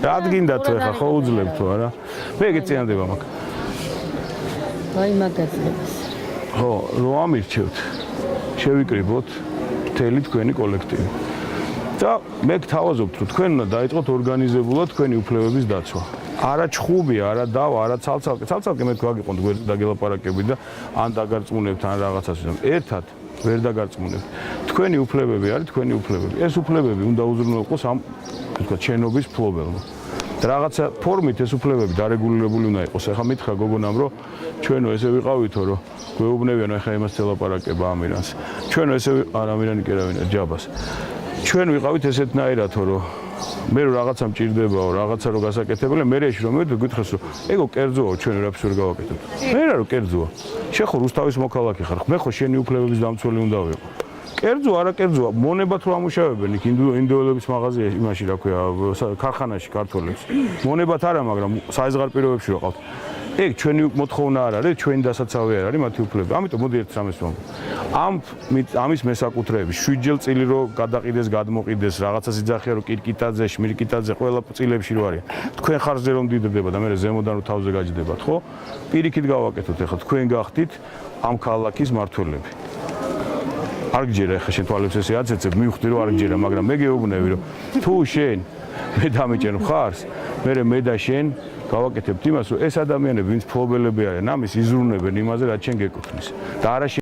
რადგინდა თუ ეხა ხო უძლებ თუ არა მე ეგეც წინდება მაგ აი მაგაზრებს ხო რო ამირჩევთ შევიკრიბოთ მთელი თქვენი კოლექტივი და მე გთავაზობთ რომ თქვენ უნდა დაიწყოთ ორგანიზებულად თქვენი უფლებების დაცვა არა ჩხუბი არა დავა არა ცალცალკე მე გვაგიყონთ გვერდ დაგელაპარაკებით და ან დაგარწმუნებთ ან რაღაცას ერთად ვერ დაგარწმუნებთ თქვენი უფლებები არის თქვენი უფლებები ეს უფლებები უნდა უზრუნველყოს ამ თქვა შენობის ფლობელმა რაღაცა ფორმით ეს უფლებები დარეგულირებული უნდა იყოს ახლა მითხრა გოგონამ რომ ჩვენო ესე ვიყავითო რომ გვეუბნებიან ახლა იმას ცელაპარაკება ამირანს ჩვენო ესე არა ამირანი კი რავინა ჯაბას ჩვენ ვიყავით ესეთნაირათო რომ მე რაღაცა მჭირდებაო რაღაცა რო გასაკეთებელია მე რეში რომ მეკითხეს რომ ეგო კერძოა ჩვენ რაფს ვერ გავაკეთებ მე რა რო კერძოა შე ხო რუსთავის მოქალაქე ხარ მე ხო შენი უფლებების დამცველი უნდა ვიყო კერძო არა კერძოა მონებათ რო ამუშავებენ იქ ინდოელების მაღაზიაში იმაში რა ქვია ქარხანაში ქართველებს მონებათ არა მაგრამ საიზღარ პირობებში რო ყავთ ეგ ჩვენი მოთხოვნა არ არის ჩვენი დასაცავი არ არის მათი უფლება ამიტომ მოდი ერთ რამეს ვამბობ ამის მესაკუთრეები 7 ჯერ წილი რო გადაყიდეს გადმოყიდეს რაღაცა სიძახია რო კირკიტაძე შმირკიტაძე ყველა წილებში რო არის თქვენ ხარჯზე რომ დიდდება და მე ზემოდან რო თავზე გაჯდებათ ხო პირიქით გავაკეთოთ ახლა თქვენ გახდით ამ ქალაქის მართველები არ გჯერა ახლა შენ თვალებს ესე აცეცებ მივხვდი რომ არ გჯერა მაგრამ მე გეუბნები რომ თუ შენ მე დამეჭერ მხარს მე და შენ გავაკეთებთ იმას რომ ეს ადამიანები ვინც ფლობელები არიან ამის იზრუნებენ იმაზე რაც შენ გეკუთვნის და არა